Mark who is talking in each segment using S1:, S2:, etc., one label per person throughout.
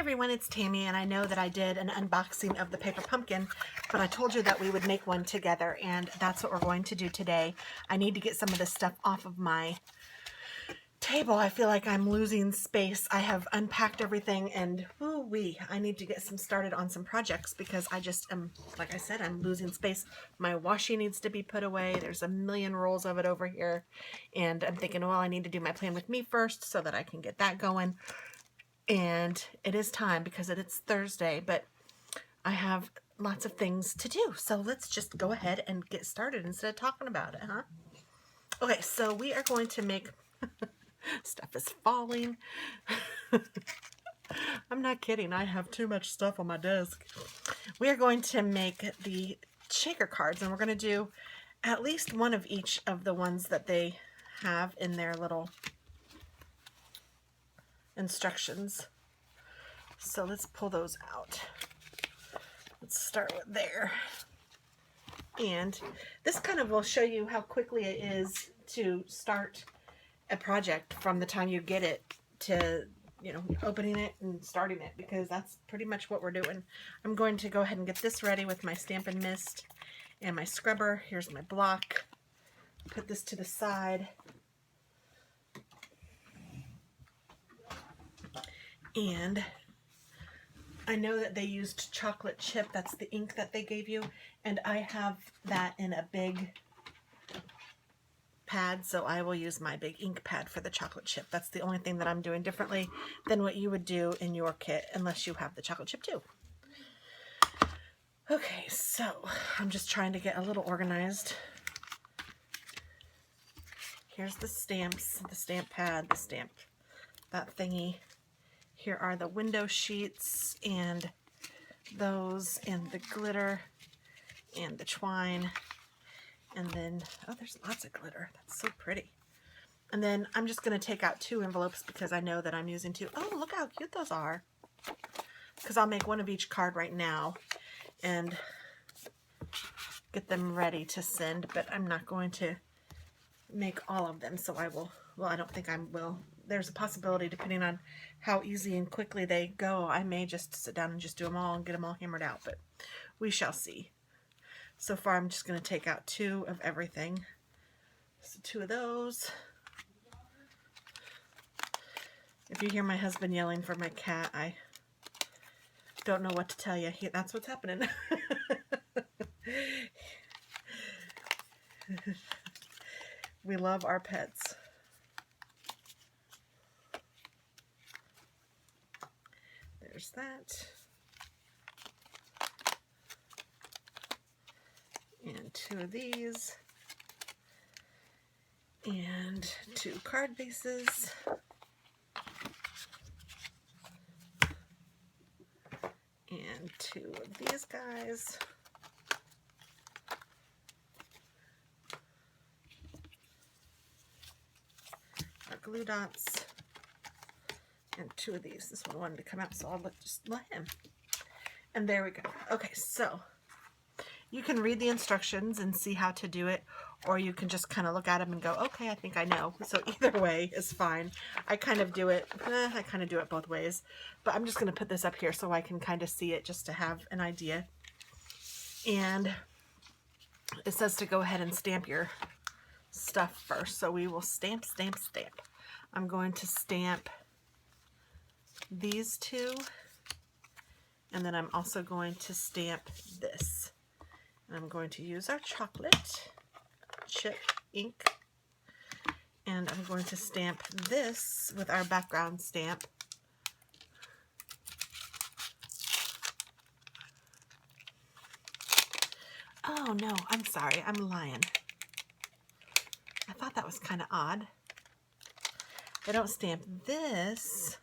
S1: everyone, it's Tammy, and I know that I did an unboxing of the paper pumpkin, but I told you that we would make one together, and that's what we're going to do today. I need to get some of this stuff off of my table. I feel like I'm losing space. I have unpacked everything, and woo-wee, I need to get some started on some projects because I just am, like I said, I'm losing space. My washi needs to be put away. There's a million rolls of it over here, and I'm thinking, well, I need to do my plan with me first so that I can get that going. And it is time because it's Thursday, but I have lots of things to do. So let's just go ahead and get started instead of talking about it, huh? Okay, so we are going to make... Stuff is falling. I'm not kidding. I have too much stuff on my desk. We are going to make the shaker cards, and we're going to do at least one of each of the ones that they have in their little instructions. So let's pull those out. Let's start with there. And this kind of will show you how quickly it is to start a project from the time you get it to, you know, opening it and starting it, because that's pretty much what we're doing. I'm going to go ahead and get this ready with my Stampin' Mist and my scrubber. Here's my block. Put this to the side. And I know that they used chocolate chip. That's the ink that they gave you. And I have that in a big pad, so I will use my big ink pad for the chocolate chip. That's the only thing that I'm doing differently than what you would do in your kit, unless you have the chocolate chip too. Okay, so I'm just trying to get a little organized. Here's the stamps, the stamp pad, the stamp, that thingy. Here are the window sheets and those, and the glitter and the twine. And then, oh, there's lots of glitter. That's so pretty. And then I'm just going to take out 2 envelopes because I know that I'm using 2. Oh, look how cute those are. Because I'll make one of each card right now and get them ready to send. But I'm not going to make all of them. So I will, well, I don't think I will. There's a possibility, depending on how easy and quickly they go, I may just sit down and just do them all and get them all hammered out. But we shall see. So far, I'm just going to take out 2 of everything. So 2 of those. If you hear my husband yelling for my cat, I don't know what to tell you. That's what's happening. We love our pets. There's that. And 2 of these, and 2 card bases, and 2 of these guys, our glue dots, and 2 of these. This one wanted to come out, so I'll just let him. And there we go. Okay, so you can read the instructions and see how to do it, or you can just kind of look at them and go, okay, I think I know. So either way is fine. I kind of do it both ways, but I'm just going to put this up here so I can kind of see it just to have an idea. And it says to go ahead and stamp your stuff first. So we will stamp, stamp, stamp. I'm going to stamp these 2, and then I'm also going to stamp this. I'm going to use our chocolate chip ink, and I'm going to stamp this with our background stamp. Oh no, I'm sorry, I'm lying. I thought that was kind of odd. They don't stamp this.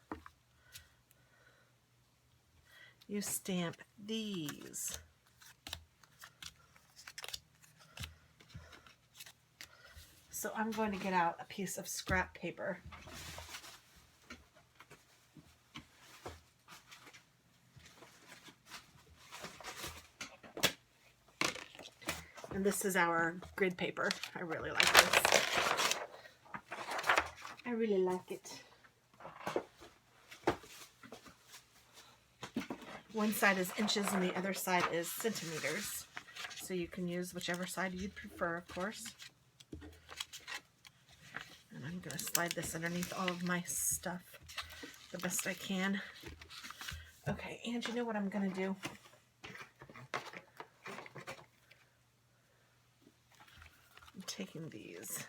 S1: You stamp these. So I'm going to get out a piece of scrap paper. And this is our grid paper. I really like this. I really like it. One side is inches and the other side is centimeters. So you can use whichever side you'd prefer, of course. And I'm going to slide this underneath all of my stuff the best I can. Okay, and you know what I'm going to do? I'm taking these.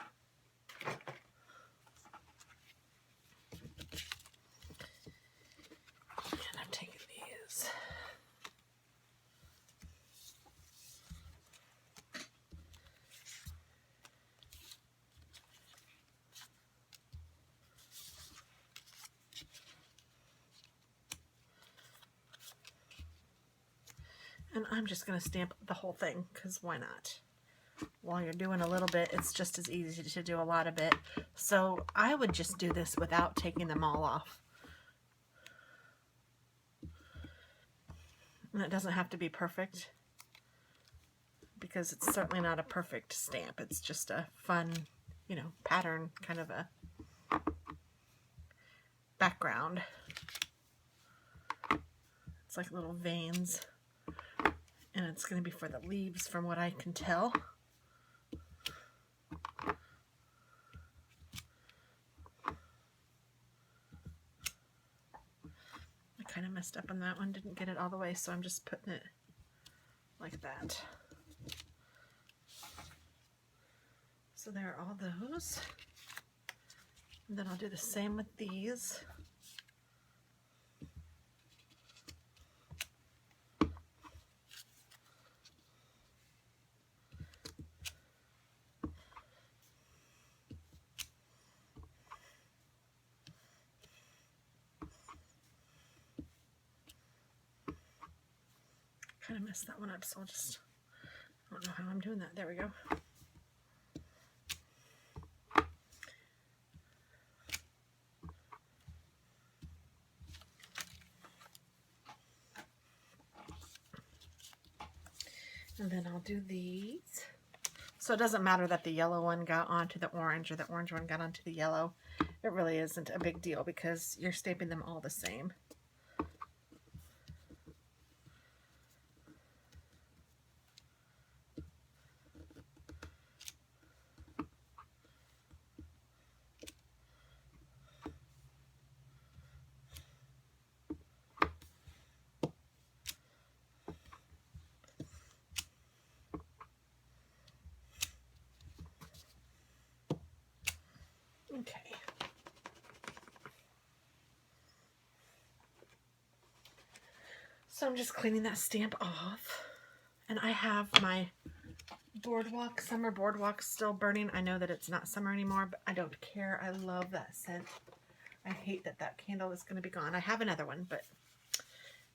S1: And I'm taking these. And I'm just going to stamp the whole thing, because why not? While you're doing a little bit, it's just as easy to do a lot of it. So I would just do this without taking them all off. And it doesn't have to be perfect, because it's certainly not a perfect stamp. It's just a fun, you know, pattern, kind of a background. It's like little veins. And it's going to be for the leaves from what I can tell. I kind of messed up on that one, didn't get it all the way, so I'm just putting it like that. So there are all those. And then I'll do the same with these. Kind of messed that one up, so I'll just, I don't know how I'm doing that. There we go. And then I'll do these. So it doesn't matter that the yellow one got onto the orange or the orange one got onto the yellow. It really isn't a big deal because you're stamping them all the same. Okay. So I'm just cleaning that stamp off. And I have my boardwalk, summer boardwalk still burning. I know that it's not summer anymore, but I don't care. I love that scent. I hate that that candle is going to be gone. I have another one, but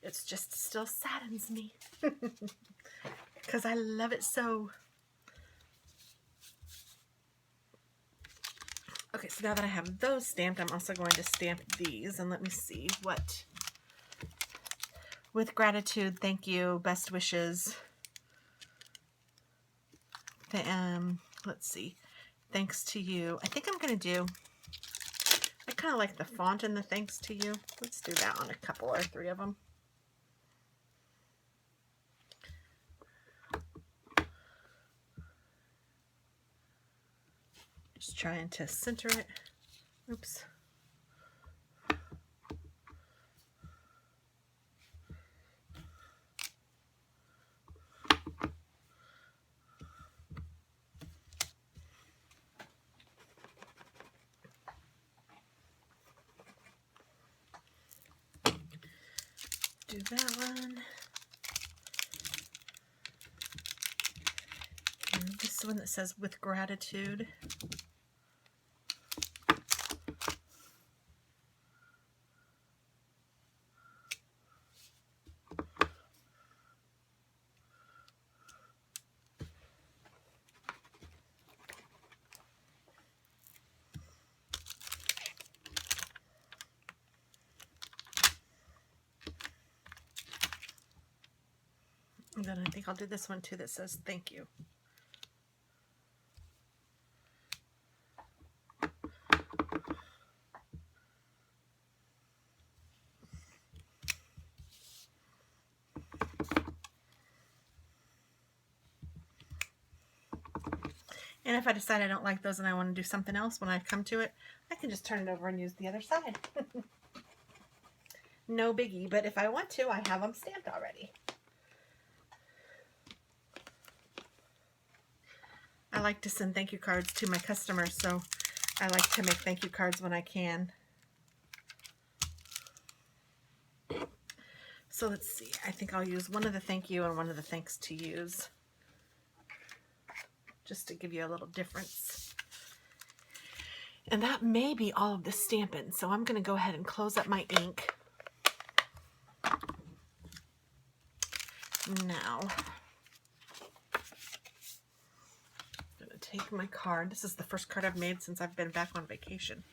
S1: it's just still saddens me because I love it so. Okay, so now that I have those stamped, I'm also going to stamp these, and let me see what. With gratitude, thank you, best wishes. Let's see. Thanks to you. I think I'm going to do, I kind of like the font in the thanks to you. Let's do that on a couple or three of them. Just trying to center it. Oops. Do that one. And this one that says with gratitude. And then I think I'll do this one too that says thank you. And if I decide I don't like those and I want to do something else when I come to it, I can just turn it over and use the other side. No biggie, but if I want to, I have them stamped already. I like to send thank you cards to my customers, so I like to make thank you cards when I can. So let's see, I think I'll use one of the thank you and one of the thanks to use, just to give you a little difference. And that may be all of the stamping, so I'm going to go ahead and close up my ink. Now, I'm going to take my card. This is the first card I've made since I've been back on vacation.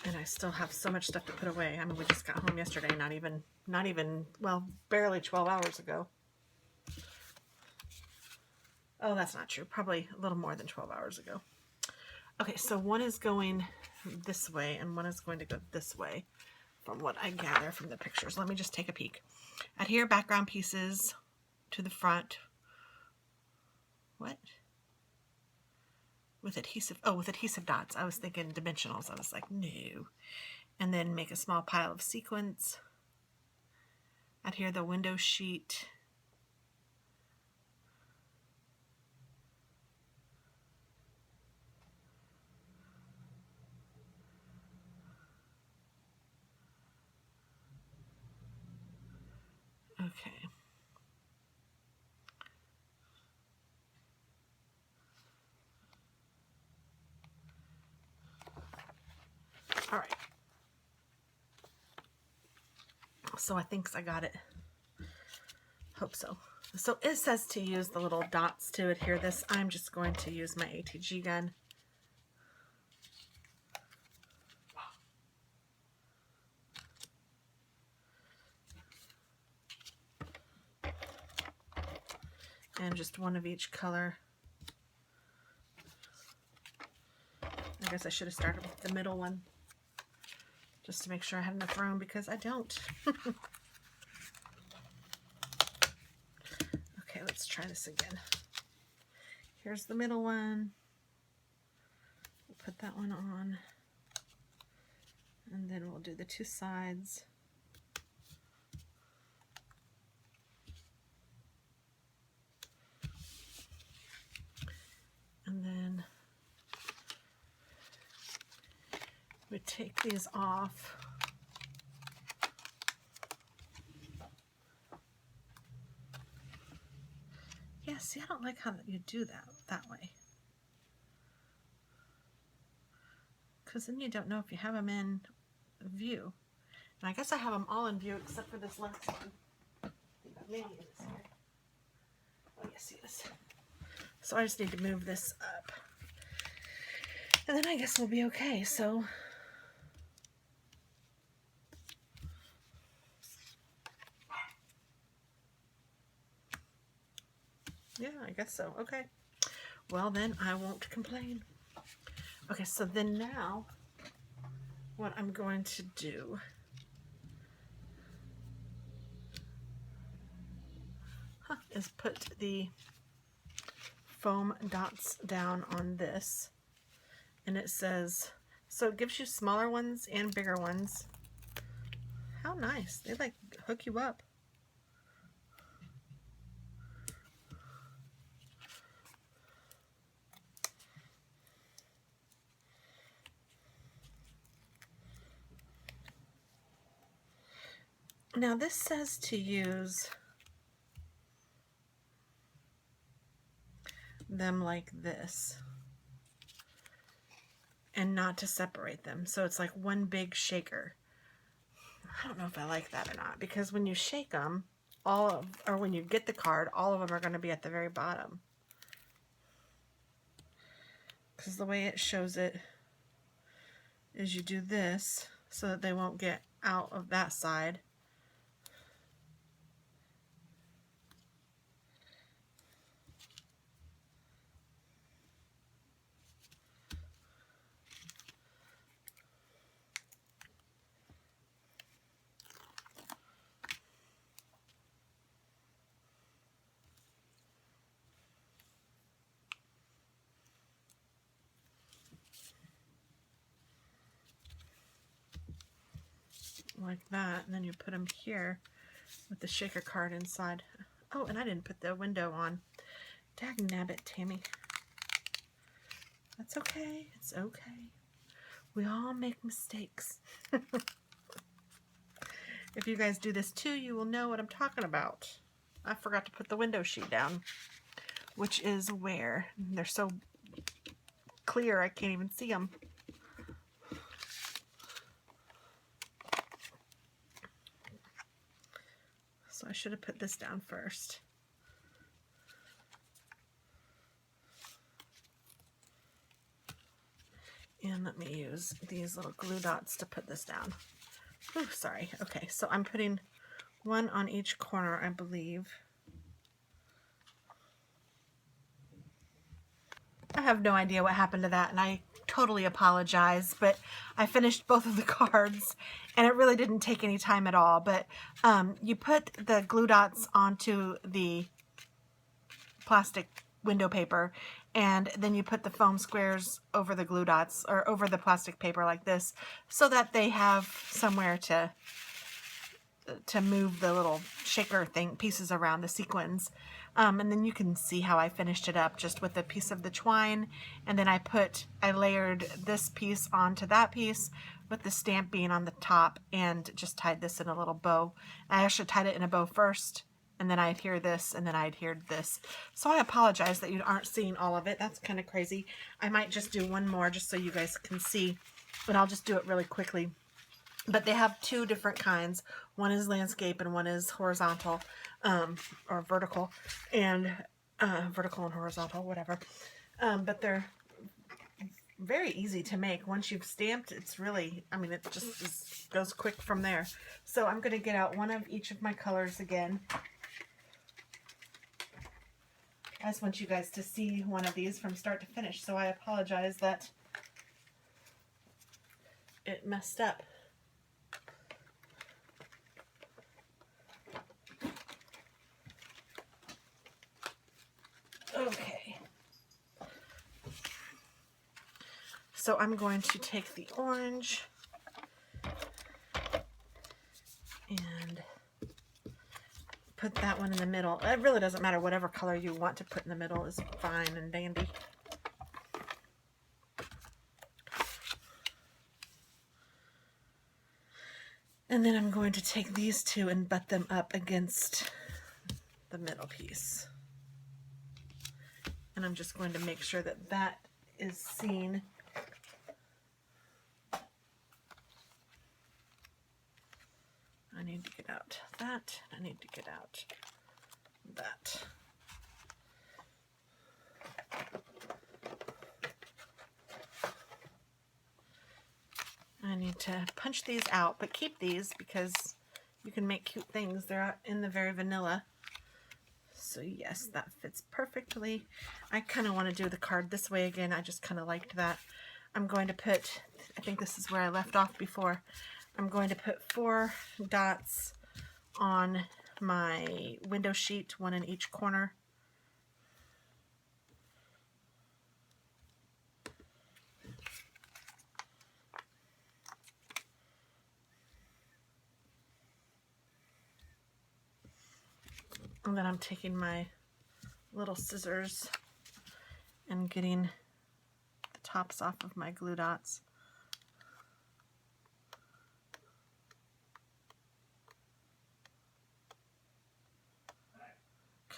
S1: And I still have so much stuff to put away. I mean, we just got home yesterday, not even, well, barely 12 hours ago. Oh, that's not true. Probably a little more than 12 hours ago. Okay, so one is going this way and one is going to go this way from what I gather from the pictures. Let me just take a peek. Adhere background pieces to the front. What? With adhesive, oh, with adhesive dots. I was thinking dimensionals. I was like, no. And then make a small pile of sequins. Adhere the window sheet. Okay. All right. So I think I got it. Hope so. So it says to use the little dots to adhere this. I'm just going to use my ATG gun. And just one of each color. I guess I should have started with the middle one, just to make sure I had enough room, because I don't. Okay, let's try this again. Here's the middle one. We'll put that one on. And then we'll do the two sides. And then we take these off. Yeah, see, I don't like how you do that way. Because then you don't know if you have them in view. And I guess I have them all in view except for this last one. Maybe it is here. Oh, yes, it is. So I just need to move this up. And then I guess we'll be okay. So yeah, I guess so. Okay. Well, then I won't complain. Okay, so then now what I'm going to do is put the foam dots down on this. And it says, so it gives you smaller ones and bigger ones. How nice. They like hook you up. Now this says to use them like this and not to separate them. So it's like one big shaker. I don't know if I like that or not, because when you shake them, or when you get the card, all of them are going to be at the very bottom. Because the way it shows it is you do this so that they won't get out of that side. like that, and then you put them here with the shaker card inside. Oh, and I didn't put the window on. Dagnabbit, Tammy. That's okay. It's okay. We all make mistakes. If you guys do this too, you will know what I'm talking about. I forgot to put the window sheet down, which is where they're so clear I can't even see them. So I should have put this down first. And let me use these little glue dots to put this down. Ooh, sorry. Okay, so I'm putting one on each corner, I believe. I have no idea what happened to that, and I totally apologize, but I finished both of the cards, and it really didn't take any time at all. But you put the glue dots onto the plastic window paper, and then you put the foam squares over the glue dots, or over the plastic paper like this, so that they have somewhere to move the little shaker thing pieces around, the sequins. And then you can see how I finished it up just with a piece of the twine, and then I layered this piece onto that piece with the stamp being on the top, and just tied this in a little bow. I actually tied it in a bow first, and then I adhered this, and then I adhered this. So I apologize that you aren't seeing all of it. That's kind of crazy. I might just do one more just so you guys can see, but I'll just do it really quickly. But they have two different kinds. One is landscape and one is horizontal, or vertical, and vertical and horizontal, whatever. But they're very easy to make. Once you've stamped, it's really, I mean, it just goes quick from there. So I'm going to get out one of each of my colors again. I just want you guys to see one of these from start to finish, so I apologize that it messed up. Okay. So I'm going to take the orange and put that one in the middle. It really doesn't matter. Whatever color you want to put in the middle is fine and dandy. And then I'm going to take these two and butt them up against the middle piece. And I'm just going to make sure that that is seen. I need to get out that. I need to get out that. I need to punch these out, but keep these because you can make cute things. They're in the very vanilla. So yes, that fits perfectly. I kind of want to do the card this way again. I just kind of liked that. I'm going to put, I think this is where I left off before. I'm going to put 4 dots on my window sheet, one in each corner. And then I'm taking my little scissors and getting the tops off of my glue dots.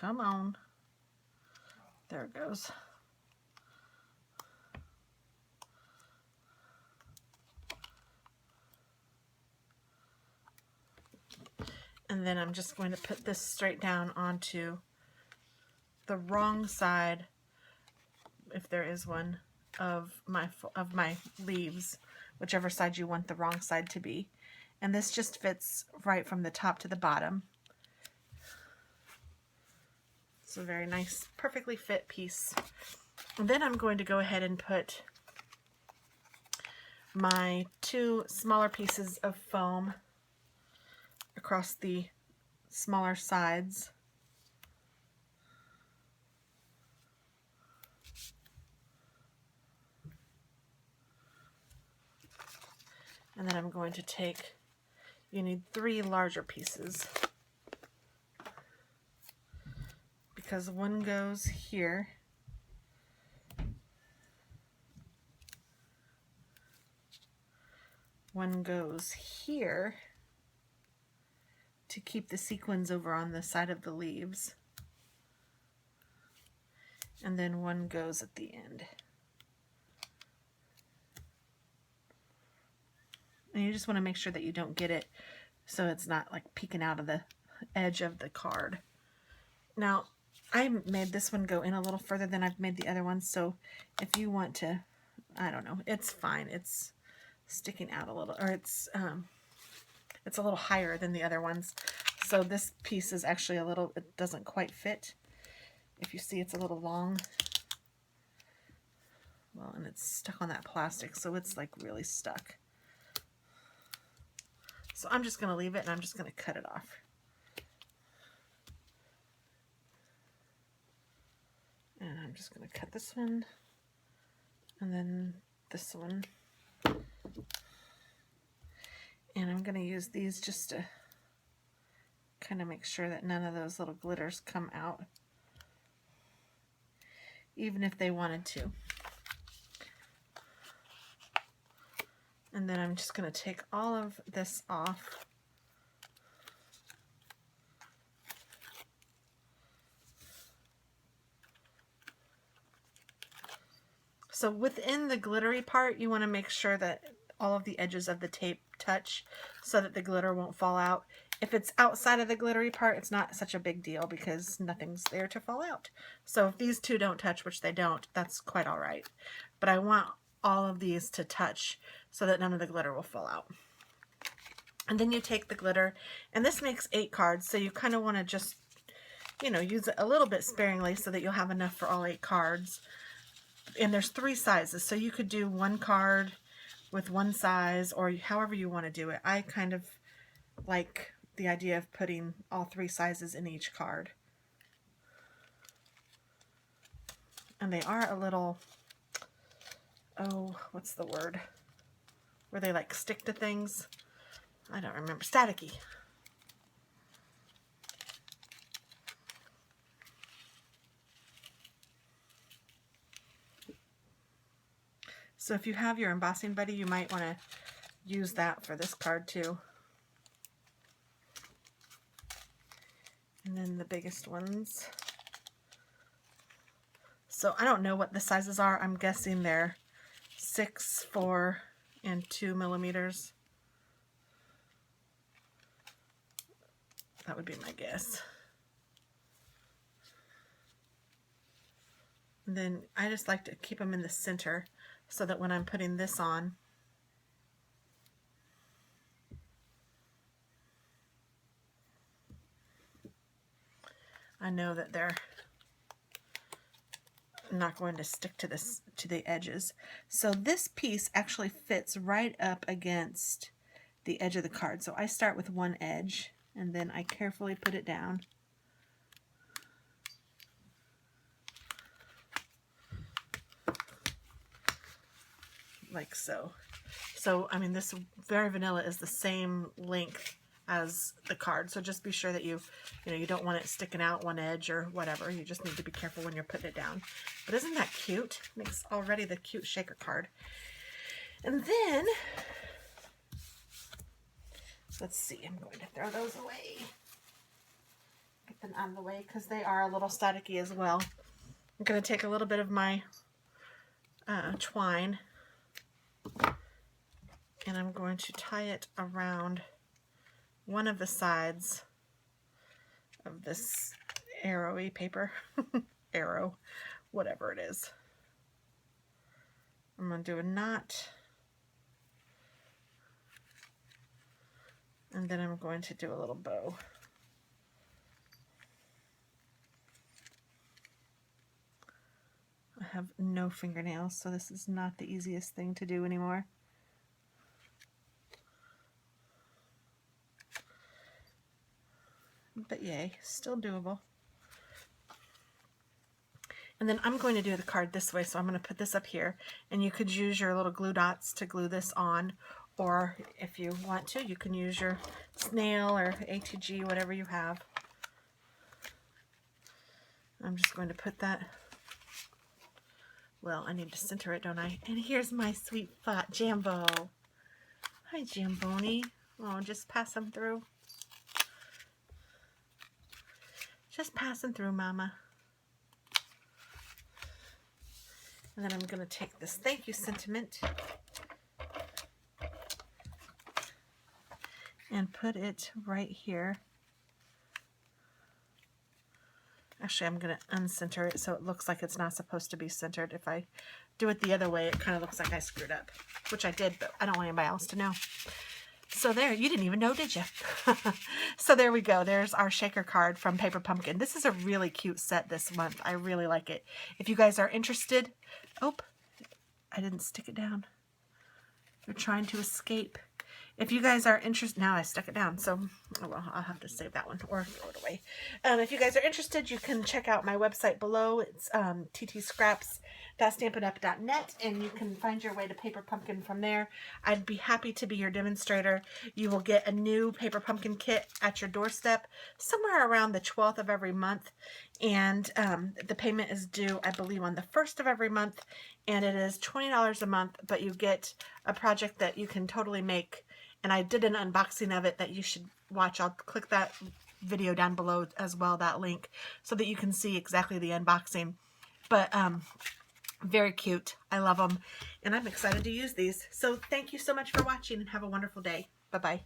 S1: Come on. There it goes. And then I'm just going to put this straight down onto the wrong side, if there is one, of my leaves, whichever side you want the wrong side to be. And this just fits right from the top to the bottom. It's a very nice, perfectly fit piece. And then I'm going to go ahead and put my 2 smaller pieces of foam across the smaller sides. And then I'm going to take, you need 3 larger pieces, because one goes here, one goes here to keep the sequins over on the side of the leaves, and then one goes at the end. And you just want to make sure that you don't get it so it's not like peeking out of the edge of the card. Now, I made this one go in a little further than I've made the other ones, so if you want to, I don't know, it's fine. It's sticking out a little, or it's a little higher than the other ones. So this piece is actually a little, it doesn't quite fit. If you see, it's a little long. Well, and it's stuck on that plastic, so it's like really stuck. So I'm just going to leave it, and I'm just going to cut it off. And I'm just going to cut this one, and then this one. And I'm going to use these just to kind of make sure that none of those little glitters come out, even if they wanted to. And then I'm just going to take all of this off. So within the glittery part, you want to make sure that all of the edges of the tape touch so that the glitter won't fall out. If it's outside of the glittery part, it's not such a big deal because nothing's there to fall out. So if these two don't touch, which they don't, that's quite all right. But I want all of these to touch so that none of the glitter will fall out. And then you take the glitter, and this makes 8 cards, so you kind of want to just, you know, use it a little bit sparingly so that you'll have enough for all 8 cards. And there's 3 sizes, so you could do 1 card with 1 size, or however you want to do it. I kind of like the idea of putting all 3 sizes in each card. And they are a little, oh, what's the word? Where they like stick to things. I don't remember. Staticky. So if you have your embossing buddy, you might want to use that for this card too. And then the biggest ones. So I don't know what the sizes are. I'm guessing they're 6, 4, and 2 millimeters. That would be my guess. And then I just like to keep them in the center so that when I'm putting this on, I know that they're not going to stick to this, to the edges. So this piece actually fits right up against the edge of the card. So I start with one edge and then I carefully put it down. Like so. So, I mean, this Very Vanilla is the same length as the card. So just be sure that you don't want it sticking out one edge or whatever. You just need to be careful when you're putting it down. But isn't that cute? Makes already the cute shaker card. And then, let's see, I'm going to throw those away. Get them out of the way because they are a little staticky as well. I'm going to take a little bit of my twine, and I'm going to tie it around one of the sides of this arrowy paper. Arrow, whatever it is. I'm going to do a knot, and then I'm going to do a little bow. I have no fingernails, so this is not the easiest thing to do anymore. But yay, still doable. And then I'm going to do the card this way, so I'm going to put this up here, and you could use your little glue dots to glue this on, Or if you want to, you can use your snail or ATG, whatever you have. I'm just going to put that, well, I need to center it, don't I? And here's my sweet fat Jambo. Hi, Jamboni. Oh, just pass him through. Just passing through, Mama. And then I'm going to take this thank you sentiment and put it right here. Actually, I'm going to uncenter it so it looks like it's not supposed to be centered. If I do it the other way, it kind of looks like I screwed up, which I did, but I don't want anybody else to know. So there, you didn't even know, did you? So there we go. There's our shaker card from Paper Pumpkin. This is a really cute set this month. I really like it. If you guys are interested, oh, I didn't stick it down. You're trying to escape. If you guys are interested, now I stuck it down, so oh well, I'll have to save that one or throw it away. If you guys are interested, you can check out my website below. It's TT.Scraps.stampitup.net, and you can find your way to Paper Pumpkin from there. I'd be happy to be your demonstrator. You will get a new Paper Pumpkin kit at your doorstep somewhere around the 12th of every month, and the payment is due, I believe, on the 1st of every month, and it is $20 a month, but you get a project that you can totally make. And I did an unboxing of it that you should watch. I'll click that video down below as well, that link, so that you can see exactly the unboxing. But very cute. I love them. And I'm excited to use these. So thank you so much for watching and have a wonderful day. Bye-bye.